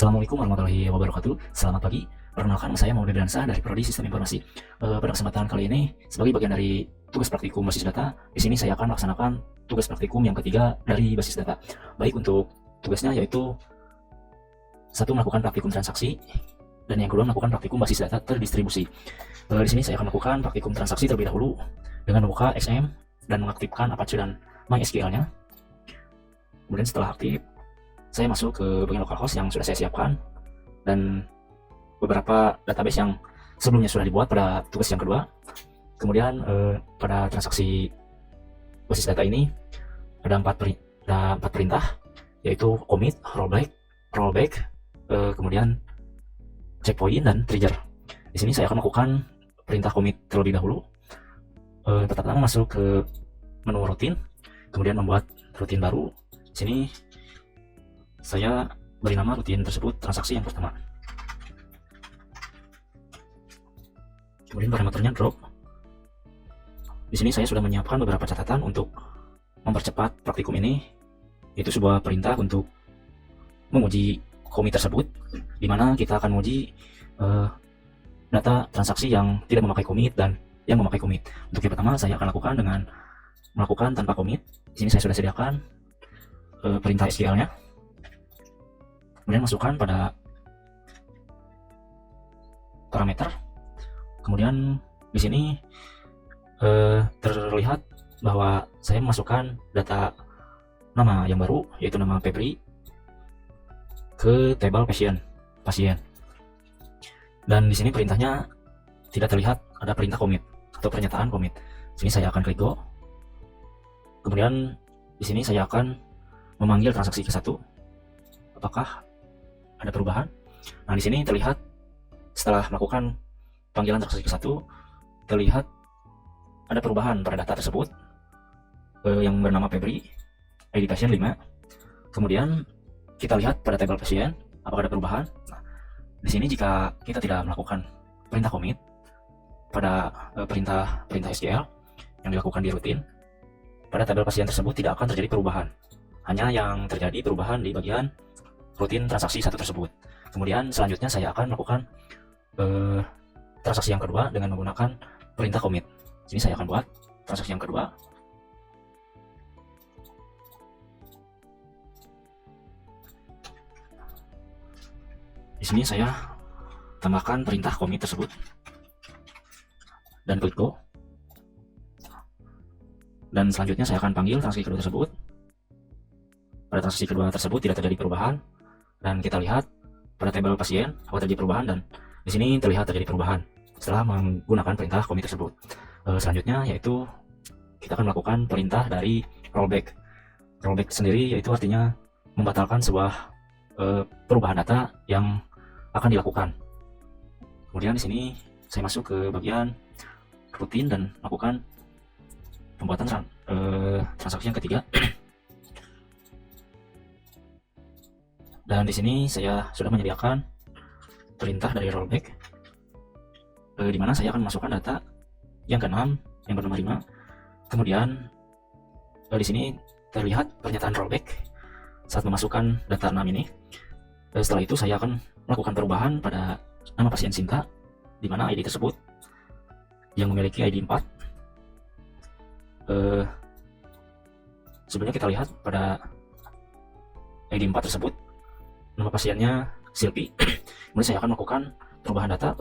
Assalamualaikum warahmatullahi wabarakatuh. Selamat pagi. Perkenalkan, saya Maulid Dansa dari Prodi Sistem Informasi. Pada kesempatan kali ini, sebagai bagian dari tugas praktikum basis data, di sini saya akan melaksanakan tugas praktikum yang ketiga dari basis data. Baik, untuk tugasnya yaitu satu, melakukan praktikum transaksi, dan yang kedua melakukan praktikum basis data terdistribusi. Di sini saya akan melakukan praktikum transaksi terlebih dahulu dengan membuka XM dan mengaktifkan Apache dan MySQL-nya. Kemudian setelah aktif, saya masuk ke bagian localhost yang sudah saya siapkan dan beberapa database yang sebelumnya sudah dibuat pada tugas yang kedua. Kemudian pada transaksi basis data ini ada empat perintah, yaitu commit, rollback, kemudian checkpoint dan trigger. Di sini saya akan melakukan perintah commit terlebih dahulu. Pertama masuk ke menu rutin, kemudian membuat rutin baru. Di sini saya beri nama rutin tersebut transaksi yang pertama. Kemudian parameternya drop. Di sini saya sudah menyiapkan beberapa catatan untuk mempercepat praktikum ini, yaitu sebuah perintah untuk menguji commit tersebut, di mana kita akan menguji data transaksi yang tidak memakai commit dan yang memakai commit. Untuk yang pertama saya akan lakukan dengan melakukan tanpa commit. Di sini saya sudah sediakan perintah SQL-nya. Kemudian masukkan pada parameter. Kemudian di sini terlihat bahwa saya memasukkan data nama yang baru, yaitu nama Febri, ke table pasien. Dan di sini perintahnya tidak terlihat ada perintah commit atau pernyataan commit. Di sini saya akan klik go. Kemudian di sini saya akan memanggil transaksi ke satu. Apakah ada perubahan? Nah, di sini terlihat setelah melakukan panggilan transaksi ke satu, terlihat ada perubahan pada data tersebut yang bernama Febri, ID pasien 5. Kemudian kita lihat pada tabel pasien apakah ada perubahan. Nah, di sini jika kita tidak melakukan perintah commit pada perintah SQL yang dilakukan di rutin, pada tabel pasien tersebut tidak akan terjadi perubahan. Hanya yang terjadi perubahan di bagian rutin transaksi satu tersebut. Kemudian selanjutnya saya akan melakukan transaksi yang kedua dengan menggunakan perintah commit. Sini saya akan buat transaksi yang kedua. Di sini saya tambahkan perintah commit tersebut dan klik go. Dan selanjutnya saya akan panggil transaksi kedua tersebut. Pada transaksi kedua tersebut tidak terjadi perubahan, dan kita lihat pada tabel pasien apakah terjadi perubahan, dan di sini terlihat terjadi perubahan setelah menggunakan perintah commit tersebut. Selanjutnya yaitu kita akan melakukan perintah dari rollback. Rollback sendiri yaitu artinya membatalkan sebuah perubahan data yang akan dilakukan. Kemudian di sini saya masuk ke bagian rutin dan melakukan pembuatan transaksi yang ketiga. Dan di sini saya sudah menyediakan perintah dari rollback, di mana saya akan memasukkan data yang ke-6 yang bernama 5. Kemudian di sini terlihat pernyataan rollback saat memasukkan data 6 ini. Setelah itu saya akan melakukan perubahan pada nama pasien Sinta, di mana ID tersebut yang memiliki ID 4. Sebelumnya kita lihat pada ID 4 tersebut nama pasiennya Silpi. Kemudian saya akan melakukan perubahan data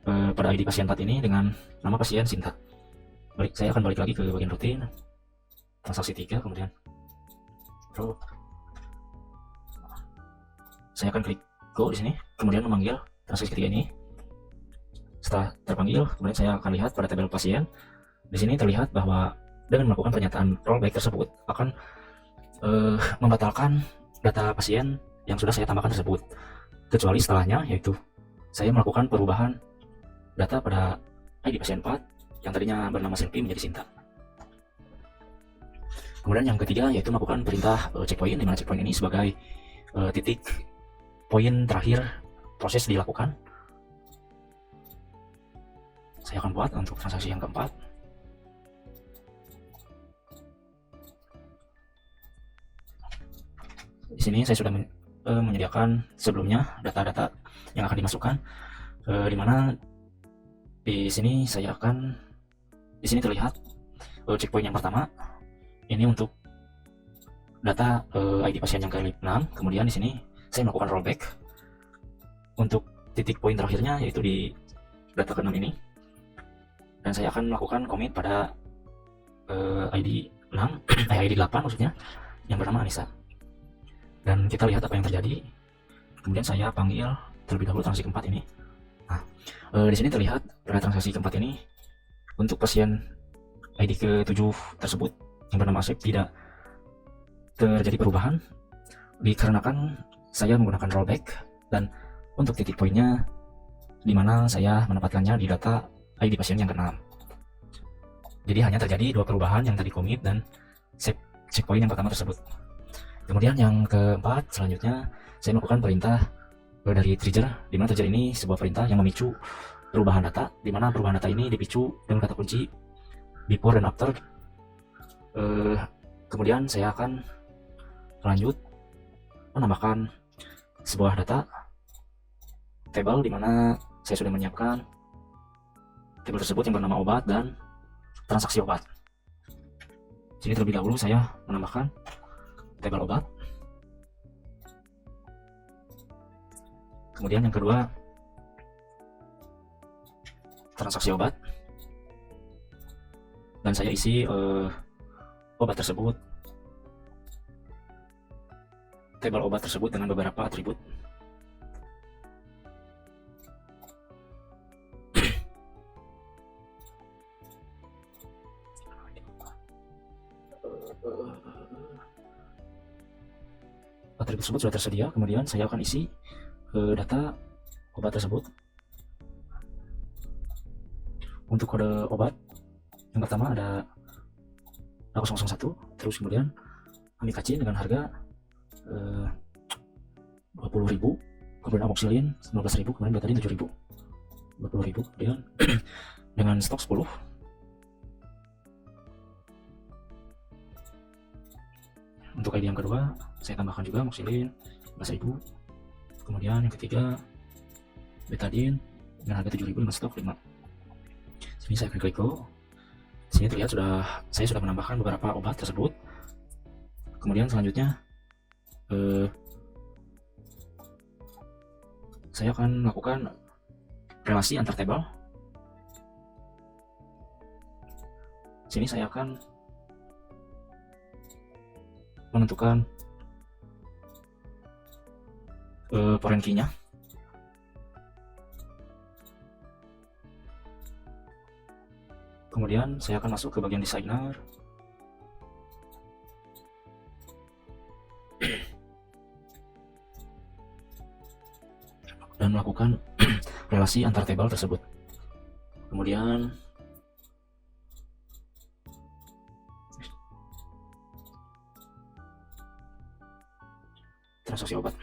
pada ID pasien 4 ini dengan nama pasien Sinta. Saya akan balik lagi ke bagian rutin, transaksi 3, kemudian saya akan klik go di sini, kemudian memanggil transaksi ketiga ini. Setelah terpanggil, kemudian saya akan lihat pada tabel pasien. Di sini terlihat bahwa dengan melakukan pernyataan rollback tersebut akan membatalkan data pasien yang sudah saya tambahkan tersebut, kecuali setelahnya, yaitu saya melakukan perubahan data pada ID pasien 4 yang tadinya bernama Silpi menjadi Sinta. Kemudian yang ketiga yaitu melakukan perintah checkpoint, di mana checkpoint ini sebagai titik poin terakhir proses dilakukan. Saya akan buat untuk transaksi yang keempat. Di sini saya sudah menyediakan sebelumnya data-data yang akan dimasukkan, di mana di sini terlihat checkpoint yang pertama ini untuk data ID pasien yang ke-6. Kemudian di sini saya melakukan rollback untuk titik poin terakhirnya, yaitu di data ke-6 ini, dan saya akan melakukan commit pada ID 6 ID 8 maksudnya, yang bernama Anissa. Dan kita lihat apa yang terjadi. Kemudian saya panggil terlebih dahulu transaksi keempat ini. Nah, di sini terlihat pada transaksi keempat ini untuk pasien ID ke-7 tersebut yang bernama Asep tidak terjadi perubahan dikarenakan saya menggunakan rollback, dan untuk titik poinnya di mana saya menempatkannya di data ID pasien yang ke-6. Jadi hanya terjadi dua perubahan, yang tadi commit dan save checkpoint yang pertama tersebut. Kemudian yang keempat, selanjutnya saya melakukan perintah dari trigger, di mana trigger ini sebuah perintah yang memicu perubahan data, di mana perubahan data ini dipicu dengan kata kunci before dan after. Kemudian saya akan lanjut menambahkan sebuah data table, di mana saya sudah menyiapkan table tersebut yang bernama obat dan transaksi obat. Sini terlebih dahulu saya menambahkan table obat. Kemudian yang kedua, transaksi obat, dan saya isi obat tersebut, table obat tersebut dengan beberapa atribut. Atribut tersebut sudah tersedia. Kemudian saya akan isi data obat tersebut. Untuk kode obat yang pertama ada A001, terus kemudian amikacin dengan harga 20.000, kemudian amoxicillin 19.000, kemudian betadine 7.000, 20.000, kemudian dengan stok 10. Untuk ID yang kedua saya tambahkan juga amoxicillin 11.000, kemudian yang ketiga betadine dengan harga 7.000 dengan stok 5. Sini saya akan klik go. Sini terlihat saya sudah menambahkan beberapa obat tersebut. Kemudian selanjutnya saya akan melakukan relasi antar table. Sini saya akan menentukan foreign key-nya. Kemudian saya akan masuk ke bagian designer. Dan melakukan relasi antar table tersebut. Kemudian transaksi obat.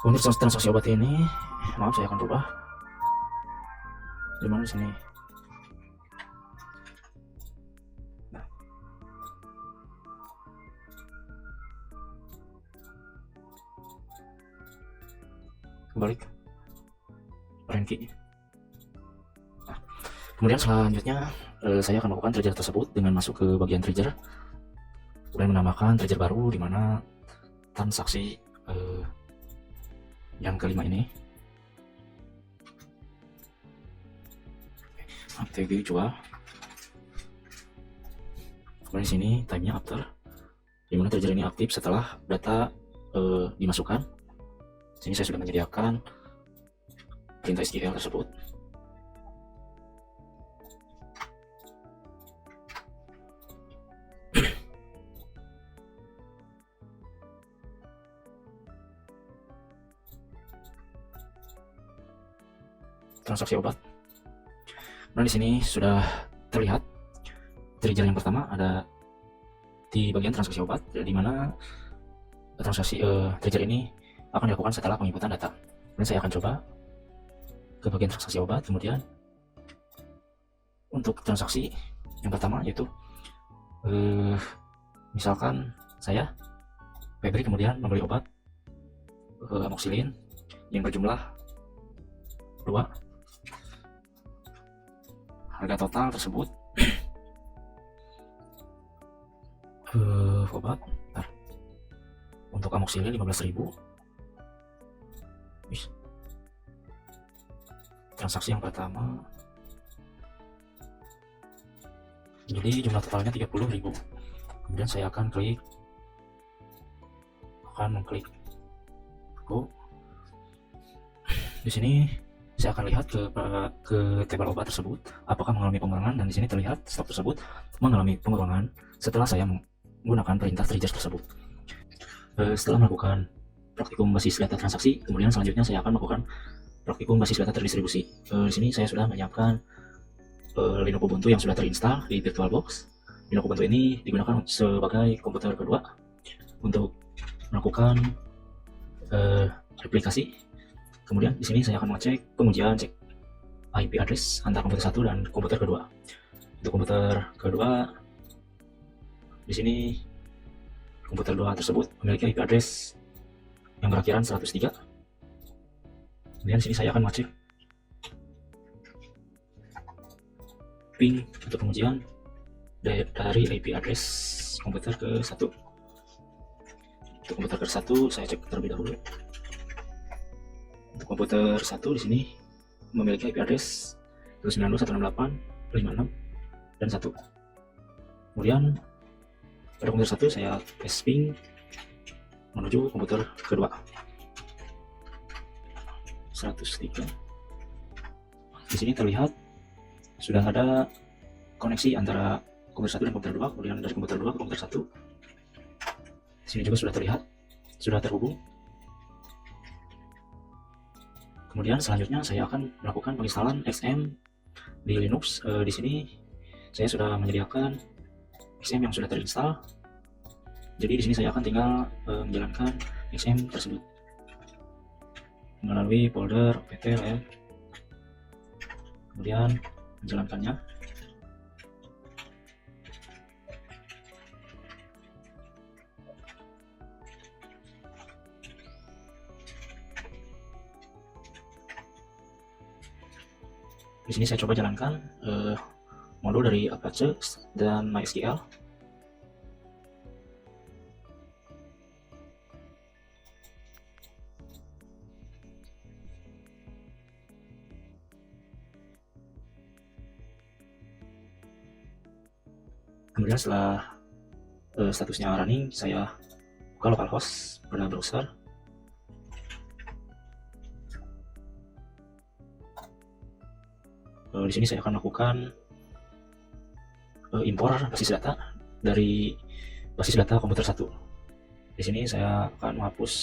Untuk transaksi obat ini, maaf saya akan rubah. Di mana sini? Nah. Kembali ke ranking. Nah. Kemudian selanjutnya saya akan melakukan trigger tersebut dengan masuk ke bagian trigger, kemudian menambahkan trigger baru di mana transaksi yang kelima ini aktif jual. Kemudian sini time-nya after, dimana trigger ini aktif setelah data dimasukkan. Sini saya sudah menyediakan perintah SQL tersebut. transaksi obat. Nah, di sini sudah terlihat trigger yang pertama ada di bagian transaksi obat, di mana transaksi trigger ini akan dilakukan setelah penginputan data. Dan saya akan coba ke bagian transaksi obat, kemudian untuk transaksi yang pertama yaitu misalkan saya Febri kemudian membeli obat amoxicillin yang berjumlah 2. Harga total tersebut obat untuk amoxicillin 15.000. Transaksi yang pertama, jadi jumlah totalnya 30.000. Kemudian saya akan mengklik go. Di sini saya akan lihat ke tabel obat tersebut apakah mengalami pengurangan, dan di sini terlihat stok tersebut mengalami pengurangan setelah saya menggunakan perintah trigger tersebut. Setelah melakukan praktikum basis data transaksi, kemudian selanjutnya saya akan melakukan praktikum basis data terdistribusi. Di sini saya sudah menyiapkan Linux Ubuntu yang sudah terinstall di VirtualBox. Linux Ubuntu ini digunakan sebagai komputer kedua untuk melakukan replikasi. Kemudian di sini saya akan mengecek pengujian cek IP address antara komputer satu dan komputer kedua. Untuk komputer kedua, di sini komputer 2 tersebut memiliki IP address yang berakhiran 103. Kemudian di sini saya akan mengecek ping untuk pengujian dari IP address komputer ke 1. Untuk komputer ke 1 saya cek terlebih dahulu. Untuk komputer 1 di sini memiliki IP address 192.168.56 dan 1. Kemudian pada komputer 1 saya tes ping menuju komputer kedua 103. Di sini terlihat sudah ada koneksi antara komputer 1 dan komputer 2, kemudian dari komputer 2 ke komputer 1. Di sini juga sudah terlihat sudah terhubung. Kemudian selanjutnya saya akan melakukan penginstalan XM di Linux. Di sini saya sudah menyediakan XM yang sudah terinstall. Jadi di sini saya akan tinggal menjalankan XM tersebut melalui folder ptlm, kemudian menjalankannya. Di sini saya coba jalankan modul dari Apache dan MySQL. Kemudian setelah statusnya running, saya buka localhost pada browser. Di sini saya akan melakukan impor basis data dari basis data komputer 1. Di sini saya akan menghapus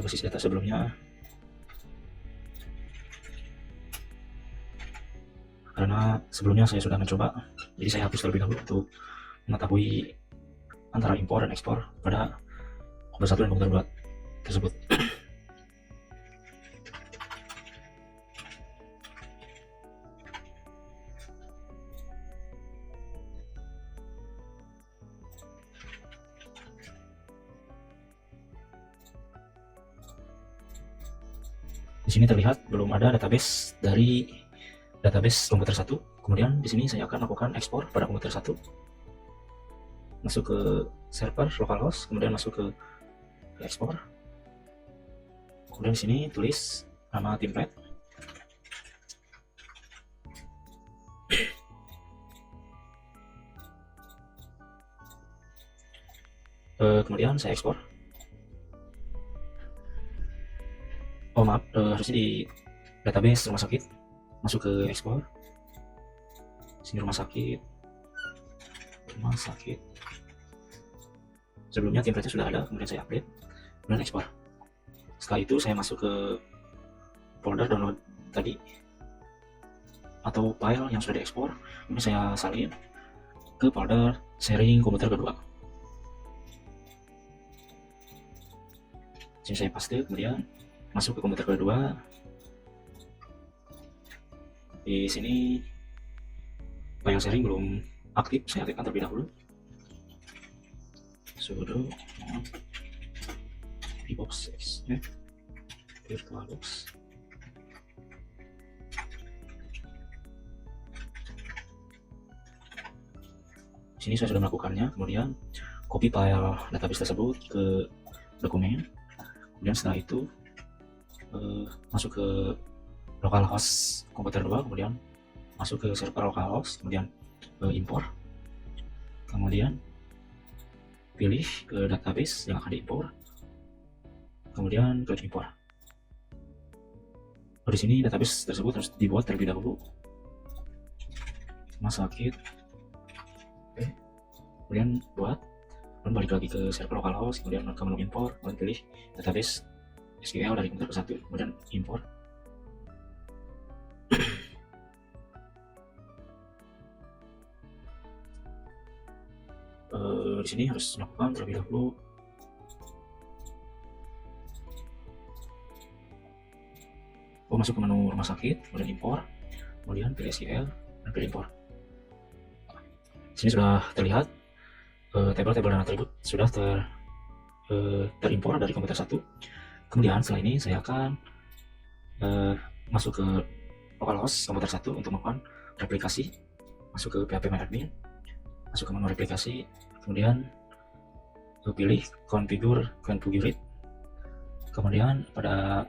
basis data sebelumnya karena sebelumnya saya sudah mencoba, jadi saya hapus terlebih dahulu untuk mengetahui antara impor dan ekspor pada komputer 1 dan komputer 2 tersebut. Di sini terlihat belum ada database dari database komputer 1. Kemudian di sini saya akan melakukan ekspor pada komputer 1. Masuk ke server localhost, kemudian masuk ke ekspor. Kemudian di sini tulis nama template. Kemudian saya ekspor. Oh maaf, harusnya di database rumah sakit. Masuk ke ekspor. Sini rumah sakit. Sebelumnya template-nya sudah ada, kemudian saya update, kemudian ekspor. Setelah itu saya masuk ke folder download tadi. atau file yang sudah diekspor. Ini saya salin ke folder sharing komputer kedua. Sini saya paste, kemudian masuk ke komputer kedua. Di sini file sharing belum aktif, saya aktifkan terlebih dahulu. Sudo VBox VirtualBox. Sini saya sudah melakukannya, kemudian copy file database tersebut ke dokumen. Kemudian setelah itu masuk ke localhost komputer 2, kemudian masuk ke server localhost, kemudian import, kemudian pilih ke database yang akan diimpor, kemudian klik import. Di sini database tersebut harus dibuat terlebih dahulu. Rumah sakit, oke. Kemudian buat, kemudian balik lagi ke server localhost, kemudian ke menu import, kemudian pilih database SQL dari komputer ke 1, kemudian import. Di sini harus melakukan terlebih dahulu masuk ke menu rumah sakit, kemudian import, kemudian pilih SQL dan pilih import. Sini sudah terlihat tabel-tabel dan atribut sudah terimpor dari komputer 1. Kemudian setelah ini saya akan masuk ke localhost komputer 1 untuk melakukan replikasi. Masuk ke phpMyAdmin, masuk ke menu replikasi, kemudian pilih configure, kemudian pada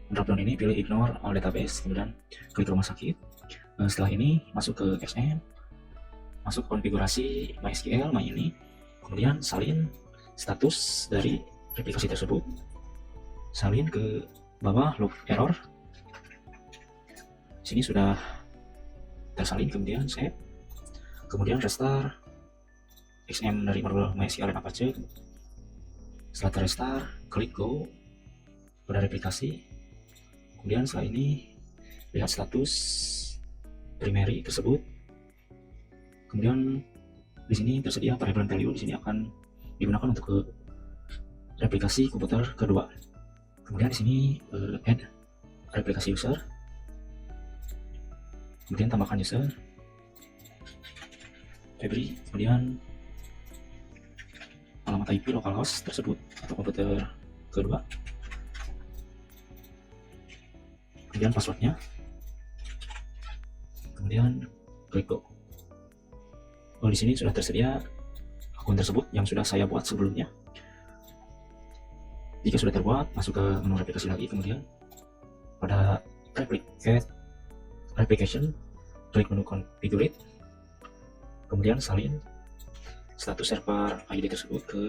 dropdown ini pilih ignore all database, kemudian klik rumah sakit. Setelah ini masuk ke XM, masuk ke konfigurasi MySQL, ini, kemudian salin status dari replikasi tersebut, salin ke bawah log error. Sini sudah tersalin, kemudian save, kemudian restart XM dari MySQL dan Apache. Setelah terrestart, klik go pada replikasi, kemudian setelah ini lihat status primary tersebut. Kemudian di sini tersedia variable value, di sini akan digunakan untuk ke replikasi komputer kedua. Kemudian di sini add replikasi user, kemudian tambahkan user Febri, kemudian alamat IP localhost tersebut atau komputer kedua, kemudian passwordnya, kemudian klik go. Di sini sudah tersedia akun tersebut yang sudah saya buat sebelumnya. Jika sudah terbuat, masuk ke menu replikasi lagi, kemudian pada replication, klik menu configure, kemudian salin status server ID tersebut ke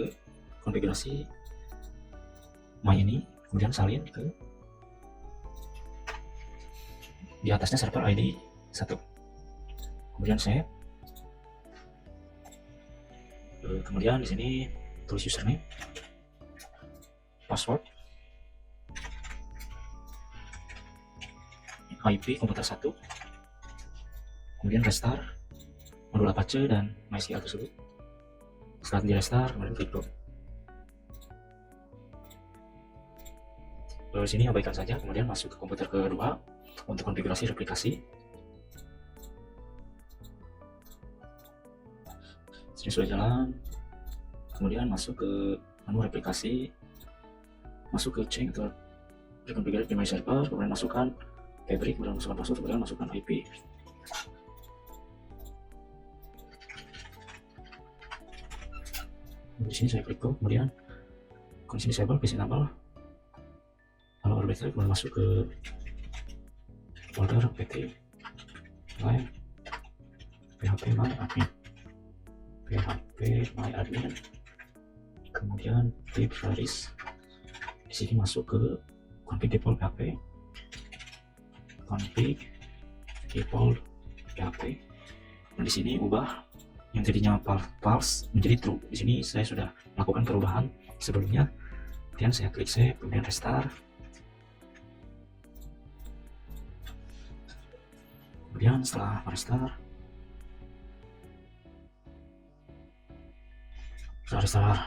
konfigurasi ini, kemudian salin ke di atasnya server ID 1, kemudian save. Kemudian di sini tulis username, password, IP komputer 1, kemudian restart modul Apache dan MySQL tersebut. Setelah di restart, kemudian klik go. Di sini abaikan saja, kemudian masuk ke komputer kedua untuk konfigurasi replikasi. Sini sudah jalan, kemudian masuk ke menu replikasi, masuk ke change atau reconfigure primary server, kemudian masukkan Febri, kemudian masukkan password, kemudian masukkan IP. Di sini saya klik go, kemudian connection disable, PC enable, kalau orbital, kemudian masuk ke folder pt line phpMyAdmin, kemudian tip Faris. Di sini masuk ke config default php, dan di sini ubah yang tadinya false menjadi true. Di sini saya sudah melakukan perubahan sebelumnya. Kemudian saya klik save, kemudian restart. Kemudian setelah restart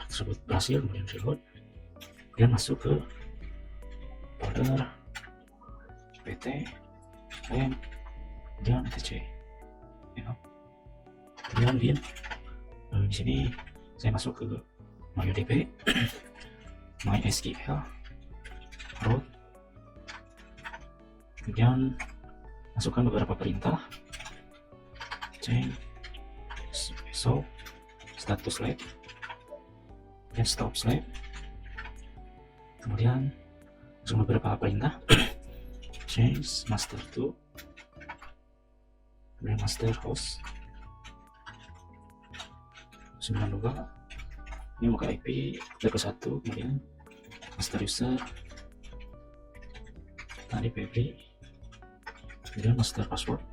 tersebut berhasil, kemudian reload, kemudian masuk ke folder pt rem, kemudian etc. Ya. Kemudian bin di sini saya masuk ke MariaDB, MySQL, root, kemudian masukkan beberapa perintah, change, so, status lab, dan stop slab, kemudian masuk beberapa perintah, change master to, kemudian master host 92, ini mau ke IP ke 1, kemudian master user tadi PB, kemudian master password,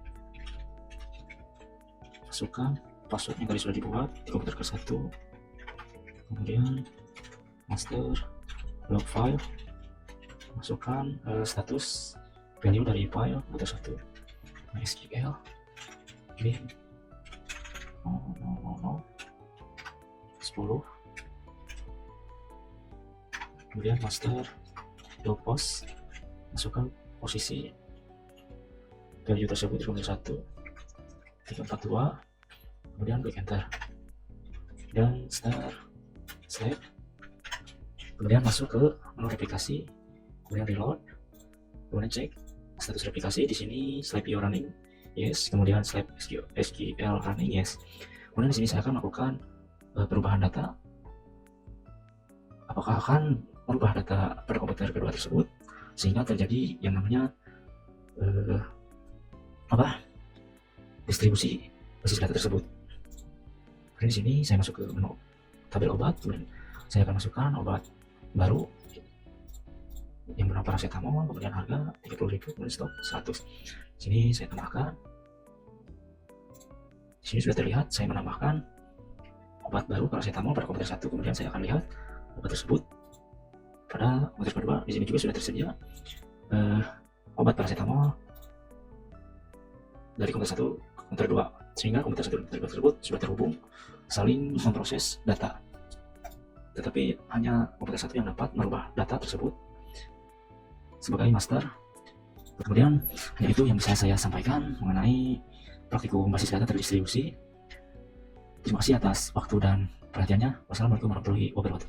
masukkan password yang tadi sudah dibuat di komputer ke 1, kemudian master log file, masukkan status value dari file komputer 1, MySQL bin 10, kemudian master log post, masukkan posisi value tersebut di komputer 1 342, kemudian klik enter dan start slab, kemudian masuk ke menu replikasi, kemudian reload, kemudian cek status replikasi. Di sini slab view running yes, kemudian slab SQL running yes. Kemudian di sini saya akan melakukan perubahan data. Apakah akan merubah data pada komputer kedua tersebut sehingga terjadi yang namanya distribusi basis data tersebut. Kemudian di sini saya masuk ke menu tabel obat, kemudian saya akan masukkan obat baru yang bernama paracetamol, kemudian harga 30.000, kemudian stok 100. Sini saya tambahkan. Di sini sudah terlihat saya menambahkan obat baru paracetamol pada komputer 1, kemudian saya akan lihat obat tersebut pada komputer kedua. Di sini juga sudah tersedia obat paracetamol dari komputer 1 ke komputer 2, sehingga komputer 1 dan komputer 2 tersebut sudah terhubung, saling memproses data. Tetapi hanya komputer 1 yang dapat merubah data tersebut sebagai master. Kemudian hanya itu yang bisa saya sampaikan mengenai praktikum basis data terdistribusi. Terima kasih atas waktu dan perhatiannya. Wassalamualaikum warahmatullahi wabarakatuh.